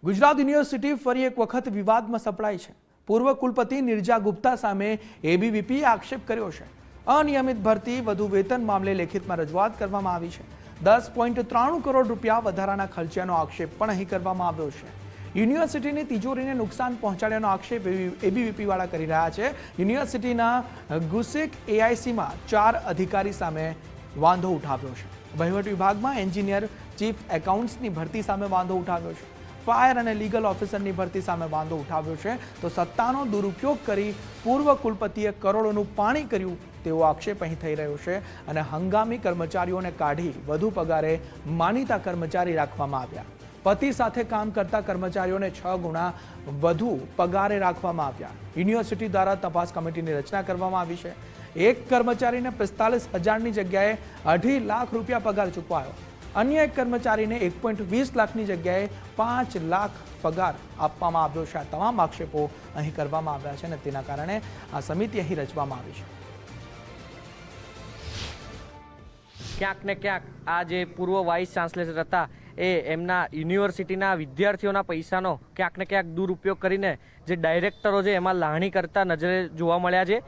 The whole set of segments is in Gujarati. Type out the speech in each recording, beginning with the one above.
ગુજરાત યુનિવર્સિટી ફરી એક વખત વિવાદમાં સપડાઈ છે। પૂર્વ કુલપતિ નિર્જા ગુપ્તા સામે એબીવીપીએ આક્ષેપ કર્યો છે। અનિયમિત ભરતી વધુ વેતન મામલે લેખિતમાં રજૂઆત કરવામાં આવી છે। 10.93 કરોડ રૂપિયા વધારાના ખર્ચનો આક્ષેપ પણ અહીં કરવામાં આવ્યો છે। યુનિવર્સિટીની તિજોરીને નુકસાન પહોંચાડ્યાનો આક્ષેપ એબીવીપી વાળા કરી રહ્યા છે। યુનિવર્સિટીના ગુસેક એઆઈસીમાં 4 અધિકારી સામે વાંધો ઉઠાવ્યો છે। વહીવટ વિભાગમાં એન્જિનિયર ચીફ એકાઉન્ટ્સની ભરતી સામે વાંધો ઉઠાવ્યો છે। ફાયર અને લીગલ ઓફિસરની ભરતી સામે વાંધો ઉઠાવ્યો છે। તો સત્તાનો દુરુપયોગ કરી પૂર્વ કુલપતિએ કરોડોનું પાણી કર્યું તેવો આક્ષેપ અહીં થઈ રહ્યો છે અને હંગામી કર્મચારીઓને કાઢી વધુ પગારે માનીતા કર્મચારી રાખવામાં આવ્યા। પતિ સાથે કામ કરતા કર્મચારીઓને 6 ગણા વધુ પગારે રાખવામાં આવ્યા। યુનિવર્સિટી દ્વારા તપાસ કમિટીની રચના કરવામાં આવી છે। એક કર્મચારીને 45,000ની જગ્યાએ 2.5 લાખ રૂપિયા પગાર ચૂકવાયો। અન્ય એક કર્મચારીને 1.20 લાખની જગ્યાએ 5 લાખ પગાર આપવામાં આવ્યો છે। આ તમામ આક્ષેપો અહીં કરવામાં આવ્યા છે અને તેના કારણે આ સમિતિ અહીં રચવામાં આવી છે। ક્યાંક ને ક્યાંક આ જે પૂર્વ વાઇસ ચાન્સેલર હતા એ એમના યુનિવર્સિટીના વિદ્યાર્થીઓના પૈસાનો ક્યાંક ને ક્યાંક દુરુપયોગ કરીને જે ડાયરેક્ટરો છે એમાં લાહણી કરતા નજરે જોવા મળ્યા છે।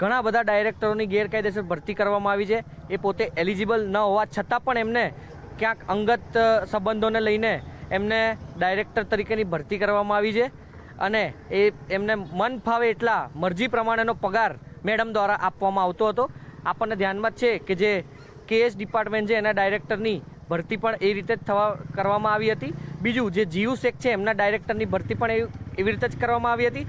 ઘણા બધા ડાયરેક્ટરોની ગેરકાયદેસર ભરતી કરવામાં આવી છે। એ પોતે એલિજિબલ ન હોવા છતાં પણ એમને ક્યાંક અંગત સંબંધોને લઈને એમને ડાયરેક્ટર તરીકેની ભરતી કરવામાં આવી છે અને એ એમને મન ફાવે એટલા મરજી પ્રમાણેનો પગાર મેડમ દ્વારા આપવામાં આવતો હતો। આપણને ધ્યાનમાં જ છે કે જે કેએસ ડિપાર્ટમેન્ટ છે એના ડાયરેક્ટરની ભરતી પણ એ રીતે જ કરવામાં આવી હતી। બીજું જે જીયુ શેખ છે એમના ડાયરેક્ટરની ભરતી પણ એવી રીતે જ કરવામાં આવી હતી।